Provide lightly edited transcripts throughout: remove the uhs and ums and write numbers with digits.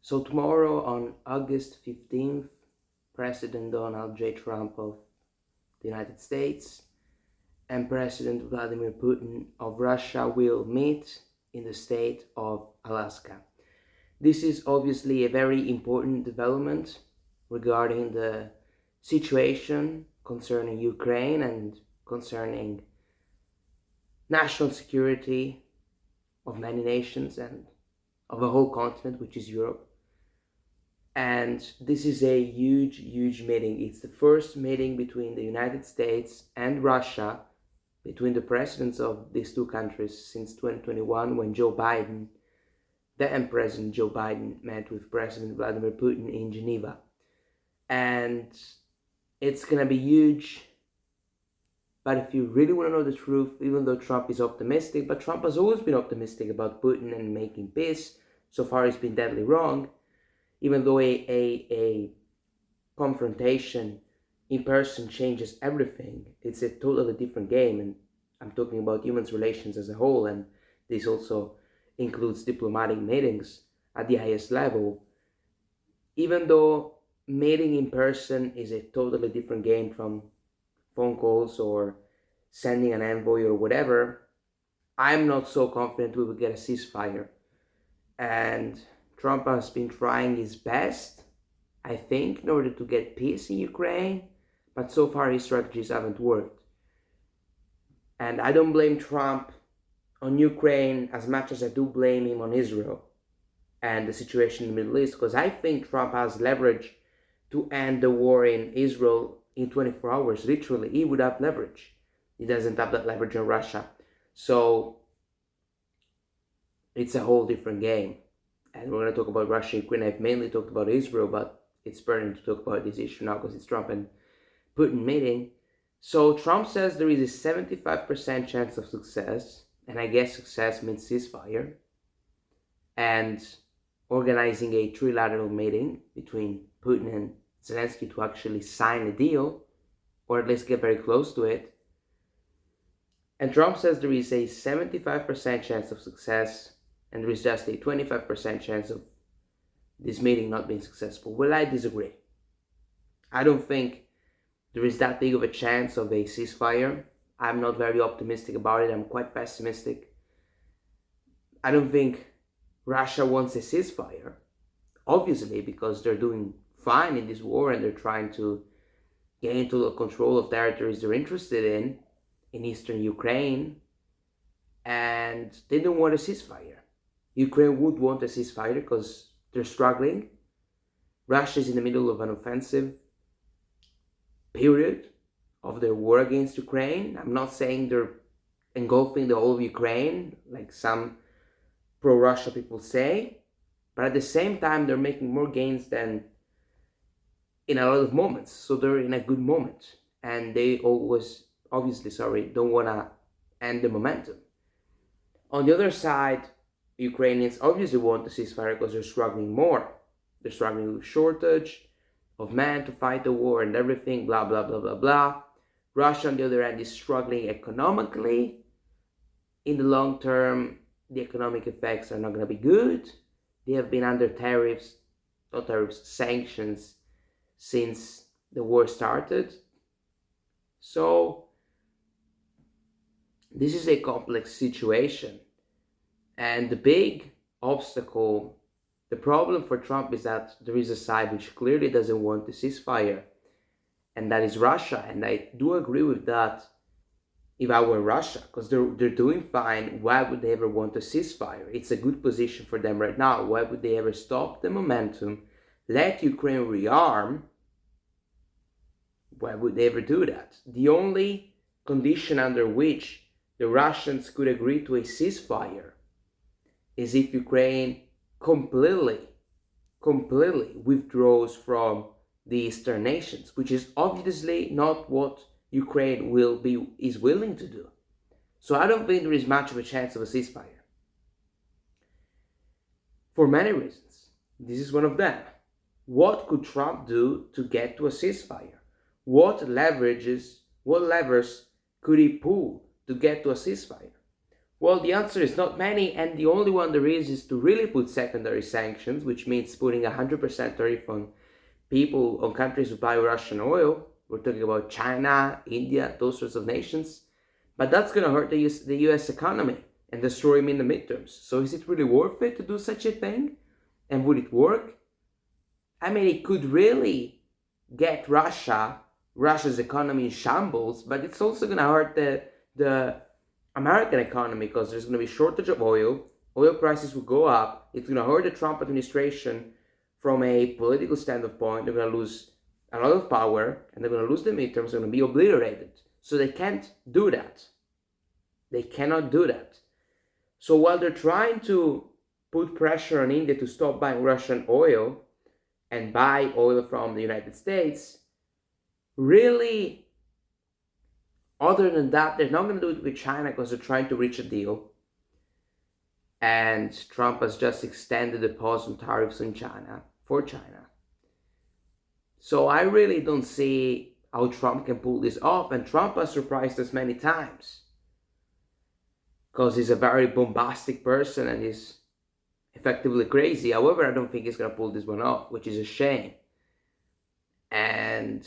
So tomorrow on August 15th, President Donald J. Trump of the United States and President Vladimir Putin of Russia will meet in the state of Alaska. This is obviously a very important development regarding the situation concerning Ukraine and concerning national security of many nations and of a whole continent, which is Europe. And this is a huge, huge meeting. It's the first meeting between the United States and Russia, between the presidents of these two countries since 2021, when Joe Biden, then President Joe Biden, met with President Vladimir Putin in Geneva. And it's going to be huge. But if you really want to know the truth, even though Trump is optimistic, but Trump has always been optimistic about Putin and making peace. So far, he's been deadly wrong. Even though a confrontation in person changes everything, it's a totally different game. And I'm talking about human relations as a whole, and this also includes diplomatic meetings at the highest level. Even though meeting in person is a totally different game from phone calls or sending an envoy or whatever, I'm not so confident we will get a ceasefire. And Trump has been trying his best, I think, in order to get peace in Ukraine, but so far his strategies haven't worked. And I don't blame Trump on Ukraine as much as I do blame him on Israel and the situation in the Middle East, because I think Trump has leverage to end the war in Israel in 24 hours. Literally, he would have leverage. He doesn't have that leverage on Russia. So it's a whole different game. And we're going to talk about Russia, Ukraine. I've mainly talked about Israel, but it's pertinent to talk about this issue now because it's Trump and Putin meeting. So Trump says there is a 75% chance of success, and I guess success means ceasefire, and organizing a trilateral meeting between Putin and Zelensky to actually sign a deal, or at least get very close to it. And Trump says there is a 75% chance of success, and there is just a 25% chance of this meeting not being successful. Well, I disagree. I don't think there is that big of a chance of a ceasefire. I'm not very optimistic about it. I'm quite pessimistic. I don't think Russia wants a ceasefire, obviously, because they're doing fine in this war and they're trying to gain total control of territories they're interested in eastern Ukraine, and they don't want a ceasefire. Ukraine would want a ceasefire because they're struggling. Russia is in the middle of an offensive period of their war against Ukraine. I'm not saying they're engulfing the whole of Ukraine, like some pro-Russia people say, but at the same time, they're making more gains than in a lot of moments. So they're in a good moment, and they always, obviously, don't want to end the momentum. On the other side, Ukrainians obviously want the ceasefire because they're struggling more. They're struggling with shortage of men to fight the war and everything, blah, blah, blah, blah, blah. Russia, on the other hand, is struggling economically. In the long term, the economic effects are not going to be good. They have been under sanctions since the war started. So this is a complex situation. And the big obstacle, the problem for Trump is that there is a side which clearly doesn't want the ceasefire, and that is Russia. And I do agree with that if I were Russia, because they're doing fine. Why would they ever want a ceasefire? It's a good position for them right now. Why would they ever stop the momentum, let Ukraine rearm? Why would they ever do that? The only condition under which the Russians could agree to a ceasefire is if Ukraine completely withdraws from the eastern nations, which is obviously not what Ukraine is willing to do. So I don't think there is much of a chance of a ceasefire. For many reasons. This is one of them. What could Trump do to get to a ceasefire? What levers could he pull to get to a ceasefire? Well, the answer is not many, and the only one there is to really put secondary sanctions, which means putting 100% tariff on people, on countries who buy Russian oil. We're talking about China, India, those sorts of nations. But that's going to hurt the US economy and destroy him in the midterms. So is it really worth it to do such a thing? And would it work? I mean, it could really get Russia's economy in shambles, but it's also going to hurt the American economy because there's going to be shortage of oil. Oil prices will go up. It's going to hurt the Trump administration from a political standpoint. They're going to lose a lot of power, and they're going to lose the midterms. They're going to be obliterated. So they can't do that. They cannot do that. So while they're trying to put pressure on India to stop buying Russian oil and buy oil from the United States, really, other than that, they're not going to do it with China because they're trying to reach a deal. And Trump has just extended the pause on tariffs on China for China. So I really don't see how Trump can pull this off. And Trump has surprised us many times because he's a very bombastic person and he's effectively crazy. However, I don't think he's going to pull this one off, which is a shame. And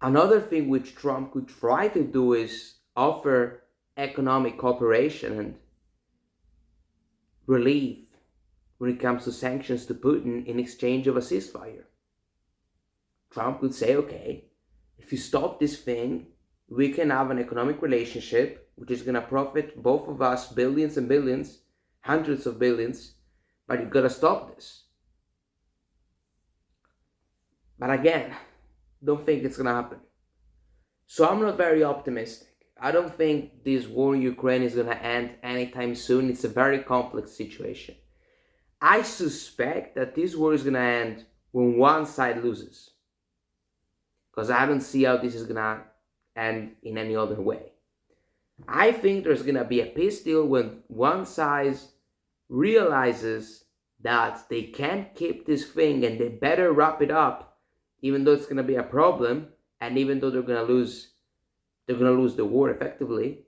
another thing which Trump could try to do is offer economic cooperation and relief when it comes to sanctions to Putin in exchange of a ceasefire. Trump could say, okay, if you stop this thing, we can have an economic relationship which is going to profit both of us billions and billions, hundreds of billions, but you've got to stop this. But again, don't think it's going to happen. So I'm not very optimistic. I don't think this war in Ukraine is going to end anytime soon. It's a very complex situation. I suspect that this war is going to end when one side loses. Because I don't see how this is going to end in any other way. I think there's going to be a peace deal when one side realizes that they can't keep this thing and they better wrap it up, even though it's going to be a problem, and even though they're going to lose the war effectively,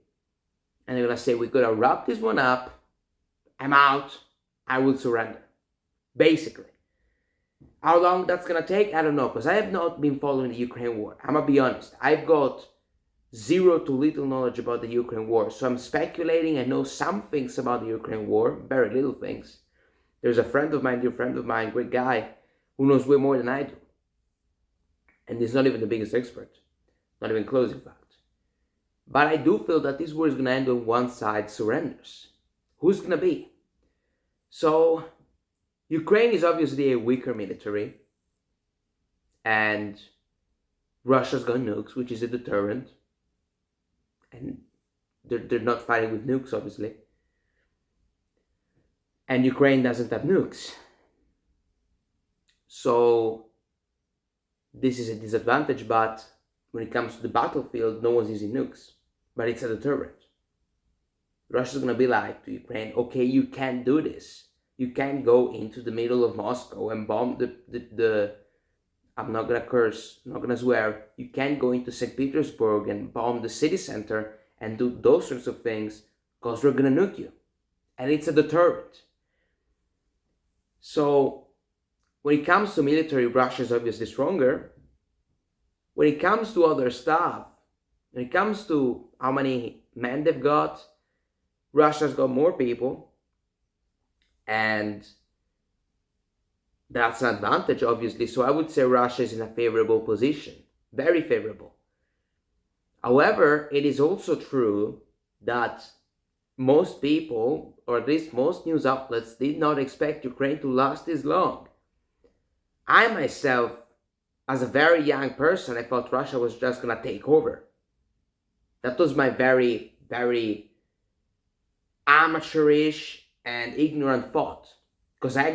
and they're going to say, we're going to wrap this one up, I'm out, I will surrender. Basically. How long that's going to take, I don't know, because I have not been following the Ukraine war. I'm going to be honest. I've got zero to little knowledge about the Ukraine war. So I'm speculating. I know some things about the Ukraine war, very little things. There's a friend of mine, dear friend of mine, great guy, who knows way more than I do. And he's not even the biggest expert. Not even close, in fact. But I do feel that this war is going to end when one side surrenders. Who's going to be? So Ukraine is obviously a weaker military, and Russia's got nukes, which is a deterrent, and they're not fighting with nukes, obviously, and Ukraine doesn't have nukes, so this is a disadvantage. But when it comes to the battlefield, no one's using nukes, but it's a deterrent. Russia's going to be like to Ukraine, okay, you can't do this. You can't go into the middle of Moscow and bomb the I'm not going to curse, I'm not going to swear. You can't go into St. Petersburg and bomb the city center and do those sorts of things because we're going to nuke you. And it's a deterrent. So when it comes to military, Russia is obviously stronger. When it comes to other stuff, when it comes to how many men they've got, Russia's got more people. And that's an advantage, obviously. So I would say Russia is in a favorable position. Very favorable. However, it is also true that most people, or at least most news outlets, did not expect Ukraine to last this long. I myself, as a very young person, I thought Russia was just going to take over. That was my very, very amateurish and ignorant thought, because I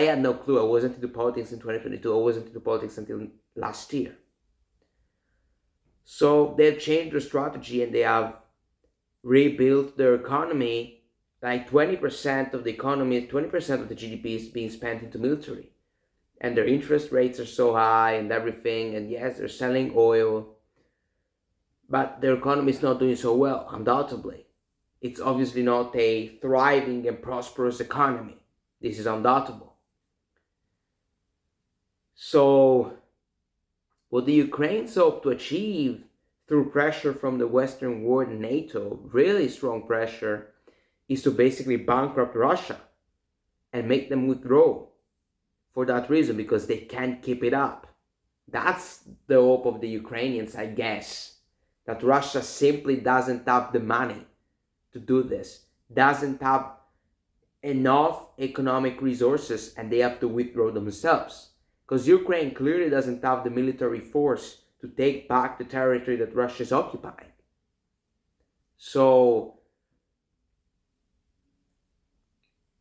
had no clue. I wasn't into politics in 2022. I wasn't into politics until last year. So they've changed their strategy and they have rebuilt their economy. Like 20% of the economy, 20% of the GDP is being spent into military. And their interest rates are so high and everything. And yes, they're selling oil. but their economy is not doing so well, undoubtedly. It's obviously not a thriving and prosperous economy. This is undoubtable. So, what the Ukrainians hope to achieve through pressure from the Western world and NATO, really strong pressure, is to basically bankrupt Russia and make them withdraw for that reason, because they can't keep it up. That's the hope of the Ukrainians, I guess, that Russia simply doesn't have the money to do this, doesn't have enough economic resources, and they have to withdraw themselves. Because Ukraine clearly doesn't have the military force to take back the territory that Russia is occupying. So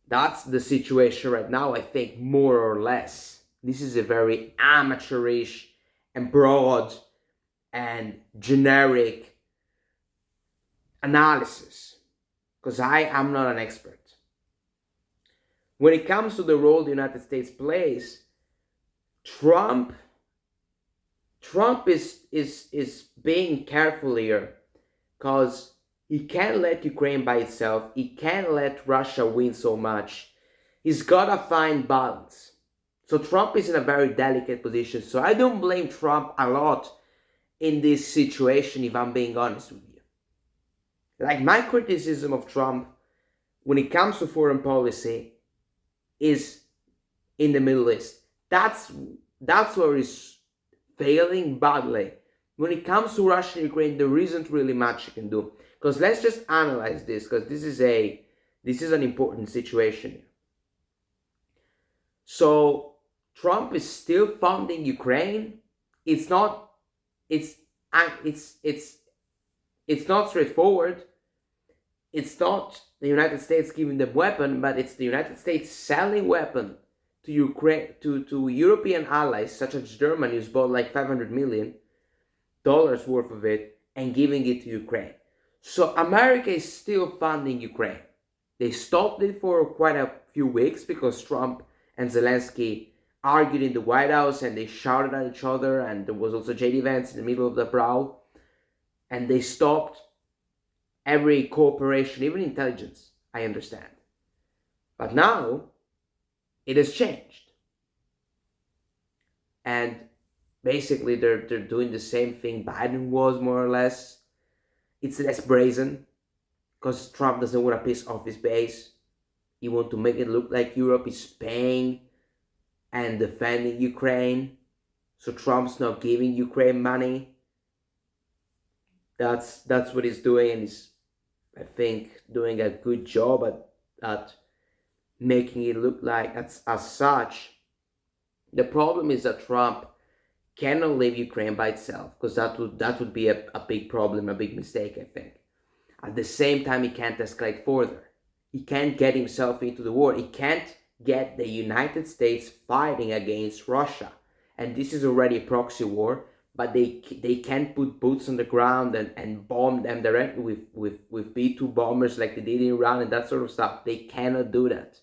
that's the situation right now, I think, more or less. This is a very amateurish and broad and generic analysis, because I am not an expert. When it comes to the role the United States plays, Trump is being careful here, because he can't let Ukraine by itself. He can't let Russia win so much. He's got to find balance. So Trump is in a very delicate position. So I don't blame Trump a lot in this situation, if I'm being honest with you. Like, my criticism of Trump when it comes to foreign policy is in the Middle East. That's where he's failing badly. When it comes to Russia and Ukraine, there isn't really much you can do. Because let's just analyze this, because this is an important situation. So Trump is still funding Ukraine. It's not straightforward. It's not the United States giving them weapon, but it's the United States selling weapon to Ukraine, to European allies such as Germany, who's bought like $500 million worth of it and giving it to Ukraine. So America is still funding Ukraine. They stopped it for quite a few weeks because Trump and Zelensky argued in the White House and they shouted at each other, and there was also JD Vance in the middle of the brawl, and they stopped every cooperation, even intelligence, I understand. But now it has changed. And basically they're doing the same thing Biden was, more or less. It's less brazen, because Trump doesn't want to piss off his base. He wants to make it look like Europe is paying and defending Ukraine. So Trump's not giving Ukraine money. That's what he's doing, and he's, I think, doing a good job at making it look like as such. The problem is that Trump cannot leave Ukraine by itself, because that would be a big problem, a big mistake, I think. At the same time, he can't escalate further. He can't get himself into the war. He can't get the United States fighting against Russia. And this is already a proxy war, but they can't put boots on the ground and bomb them directly with B-2 bombers like they did in Iran and that sort of stuff. They cannot do that.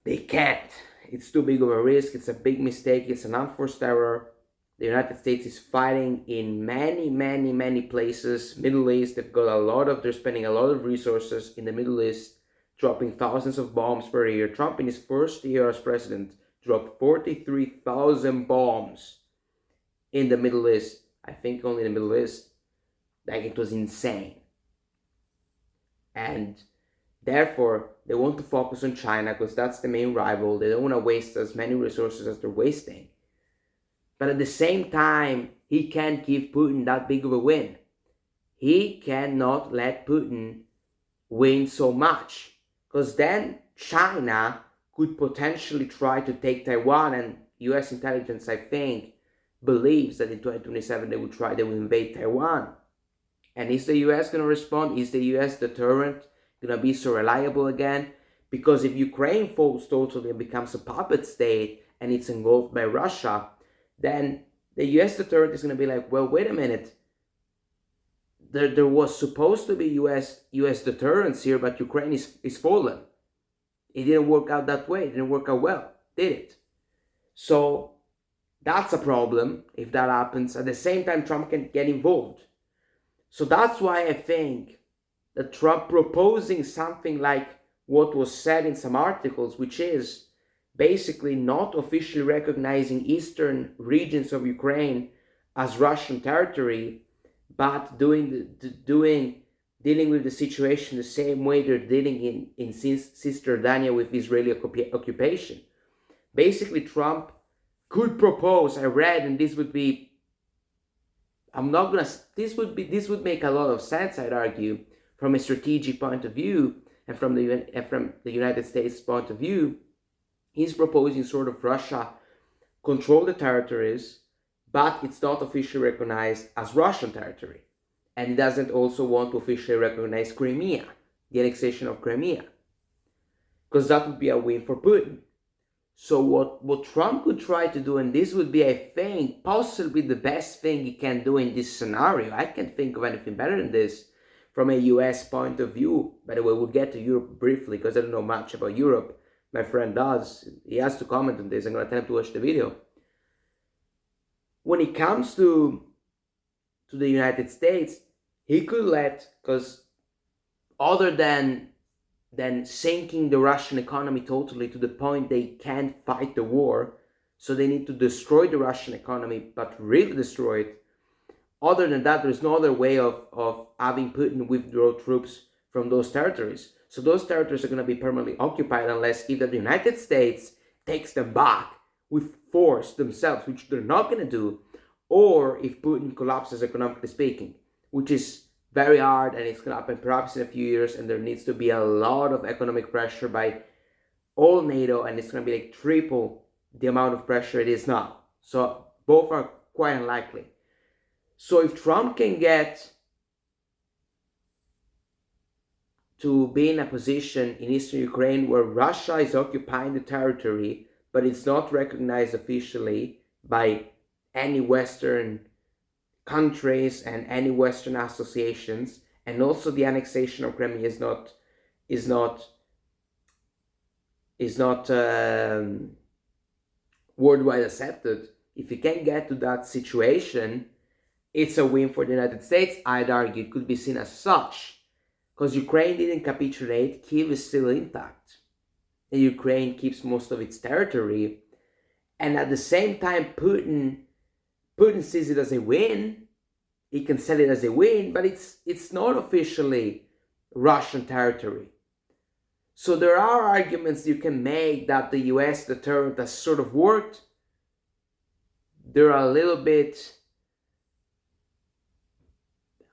They can't. It's too big of a risk. It's a big mistake. It's an unforced error. The United States is fighting in many places. Middle East, they're spending a lot of resources in the Middle East, dropping thousands of bombs per year. Trump, in his first year as president, dropped 43,000 bombs in the Middle East. I think only in the Middle East. Like, it was insane. And therefore, they want to focus on China because that's the main rival. They don't want to waste as many resources as they're wasting. But at the same time, he can't give Putin that big of a win. He cannot let Putin win so much, because then China could potentially try to take Taiwan, and US intelligence, I think, believes that in 2027 they will invade Taiwan. And is the US going to respond? Is the US deterrent going to be so reliable again? Because if Ukraine falls totally and becomes a puppet state and it's engulfed by Russia, then the US deterrent is going to be like, well, wait a minute. There was supposed to be US deterrence here, but Ukraine is fallen. It didn't work out that way. It didn't work out well, did it? So That's a problem if that happens. At the same time, Trump can get involved. So that's why I think that Trump proposing something like what was said in some articles, which is basically not officially recognizing eastern regions of Ukraine as Russian territory, but dealing with the situation the same way they're dealing in Cisjordania with Israeli occupation. Basically, Trump could propose, I read, and this would be, I'm not gonna, this would make a lot of sense, I'd argue, from a strategic point of view, and from the United States point of view. He's proposing sort of Russia control the territories, but it's not officially recognized as Russian territory. And he doesn't also want to officially recognize Crimea, the annexation of Crimea, because that would be a win for Putin. So what Trump could try to do, and this would be, I think, possibly the best thing he can do in this scenario. I can't think of anything better than this from a US point of view. By the way, we'll get to Europe briefly because I don't know much about Europe. My friend does. He has to comment on this. I'm going to tell him to watch the video. When it comes to the United States, he could let, because other than sinking the Russian economy totally to the point they can't fight the war, so they need to destroy the Russian economy, but really destroy it. Other than that, there's no other way of having Putin withdraw troops from those territories. So those territories are going to be permanently occupied unless either the United States takes them back with force themselves, which they're not going to do, or if Putin collapses economically speaking, which is very hard, and it's going to happen perhaps in a few years, and there needs to be a lot of economic pressure by all NATO, and it's going to be like triple the amount of pressure it is now. So both are quite unlikely. So if Trump can get to be in a position in eastern Ukraine where Russia is occupying the territory, but it's not recognized officially by any Western countries and any Western associations, and also the annexation of Crimea is not worldwide accepted. If you can get to that situation, it's a win for the United States. I'd argue it could be seen as such, because Ukraine didn't capitulate. Kyiv is still intact, and Ukraine keeps most of its territory, and at the same time, Putin sees it as a win. He can sell it as a win, but it's not officially Russian territory. So there are arguments you can make that the US deterrent has sort of worked. They're a little bit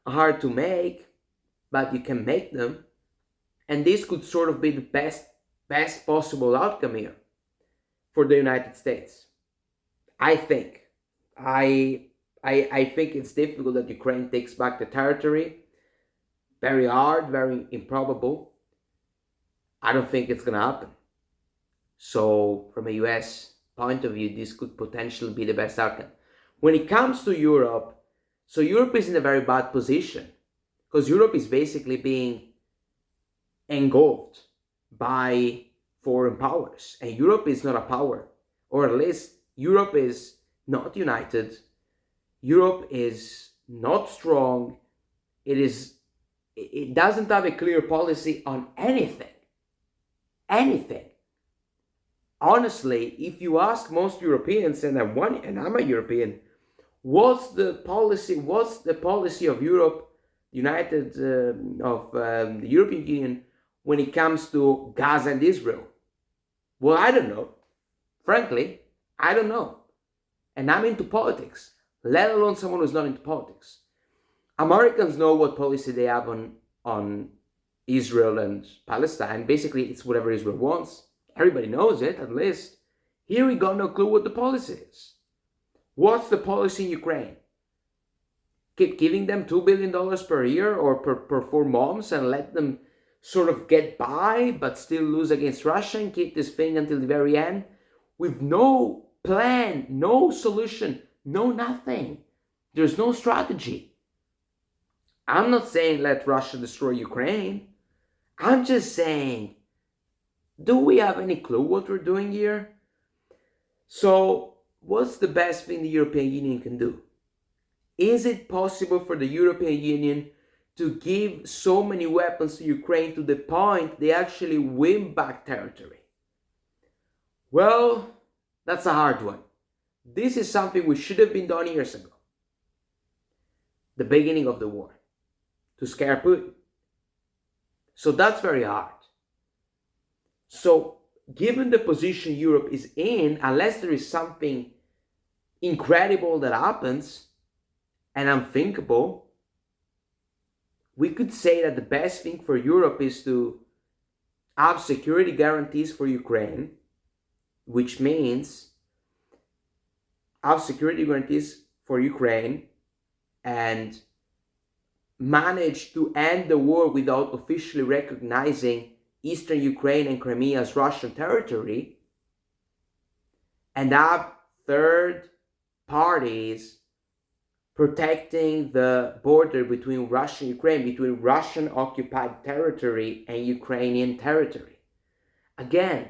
hard to make, but you can make them. And this could sort of be the best possible outcome here for the United States. I think. I think it's difficult that Ukraine takes back the territory. Very hard, very improbable. I don't think it's going to happen. So from a US point of view, this could potentially be the best outcome. When it comes to Europe, so Europe is in a very bad position, because Europe is basically being engulfed by foreign powers. And Europe is not a power, or at least Europe is not united. Europe is not strong. It doesn't have a clear policy on anything. Anything. Honestly, if you ask most Europeans, and I'm a European, what's the policy of Europe, the European Union, when it comes to Gaza and Israel? Well, I don't know. Frankly, I don't know. And I'm into politics, let alone someone who's not into politics. Americans know what policy they have on Israel and Palestine. Basically, it's whatever Israel wants. Everybody knows it, at least. Here we got no clue what the policy is. What's the policy in Ukraine? Keep giving them $2 billion per year or per 4 months and let them sort of get by but still lose against Russia and keep this thing until the very end with no plan, no solution, no nothing. There's no strategy. I'm not saying let Russia destroy Ukraine. I'm just saying, do we have any clue what we're doing here? So what's the best thing the European Union can do? Is it possible for the European Union to give so many weapons to Ukraine to the point they actually win back territory? Well, that's a hard one. This is something we should have been done years ago. The beginning of the war, to scare Putin. So that's very hard. So given the position Europe is in, unless there is something incredible that happens and unthinkable, we could say that the best thing for Europe is to have security guarantees for Ukraine, which means have security guarantees for Ukraine and manage to end the war without officially recognizing Eastern Ukraine and Crimea as Russian territory, and have third parties protecting the border between Russia and Ukraine, between Russian occupied territory and Ukrainian territory. Again,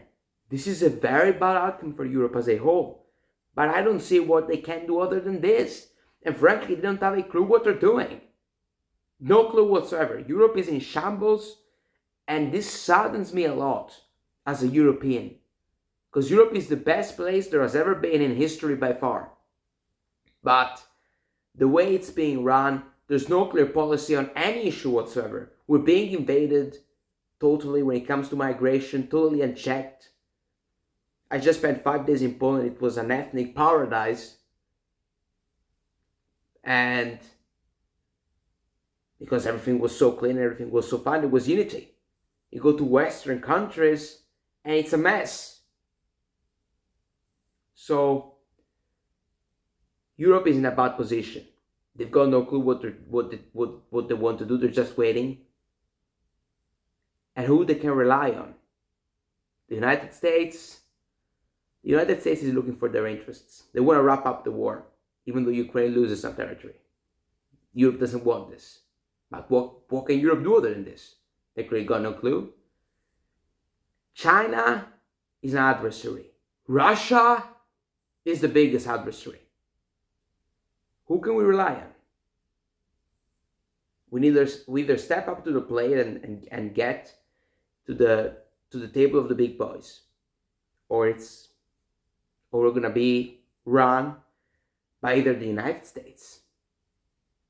this is a very bad outcome for Europe as a whole, but I don't see what they can do other than this. And frankly, they don't have a clue what they're doing. No clue whatsoever. Europe is in shambles, and this saddens me a lot as a European, because Europe is the best place there has ever been in history by far. But the way it's being run, there's no clear policy on any issue whatsoever. We're being invaded totally when it comes to migration, totally unchecked. I just spent 5 days in Poland. It was an ethnic paradise. And because everything was so clean, everything was so fine, there was unity. You go to Western countries and it's a mess. So Europe is in a bad position. They've got no clue what they want to do. They're just waiting. And who they can rely on? The United States. The United States is looking for their interests. They want to wrap up the war, even though Ukraine loses some territory. Europe doesn't want this. But what can Europe do other than this? They clearly got no clue. China is an adversary. Russia is the biggest adversary. Who can we rely on? We either step up to the plate and get to the table of the big boys, or we're gonna be run by either the United States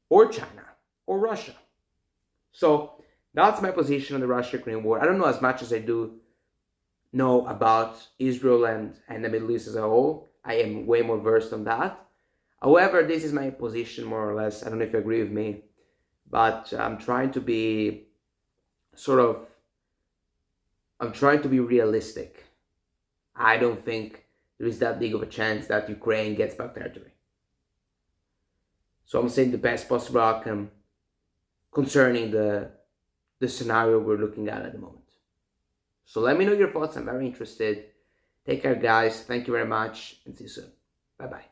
or China or Russia. So that's my position on the Russia-Ukraine war. I don't know as much as I do know about Israel and the Middle East as a whole. I am way more versed on that. However, this is my position more or less. I don't know if you agree with me, but I'm trying to be realistic. I don't think there is that big of a chance that Ukraine gets back territory. So I'm saying the best possible outcome concerning the scenario we're looking at the moment. So let me know your thoughts. I'm very interested. Take care, guys. Thank you very much, and see you soon. Bye-bye.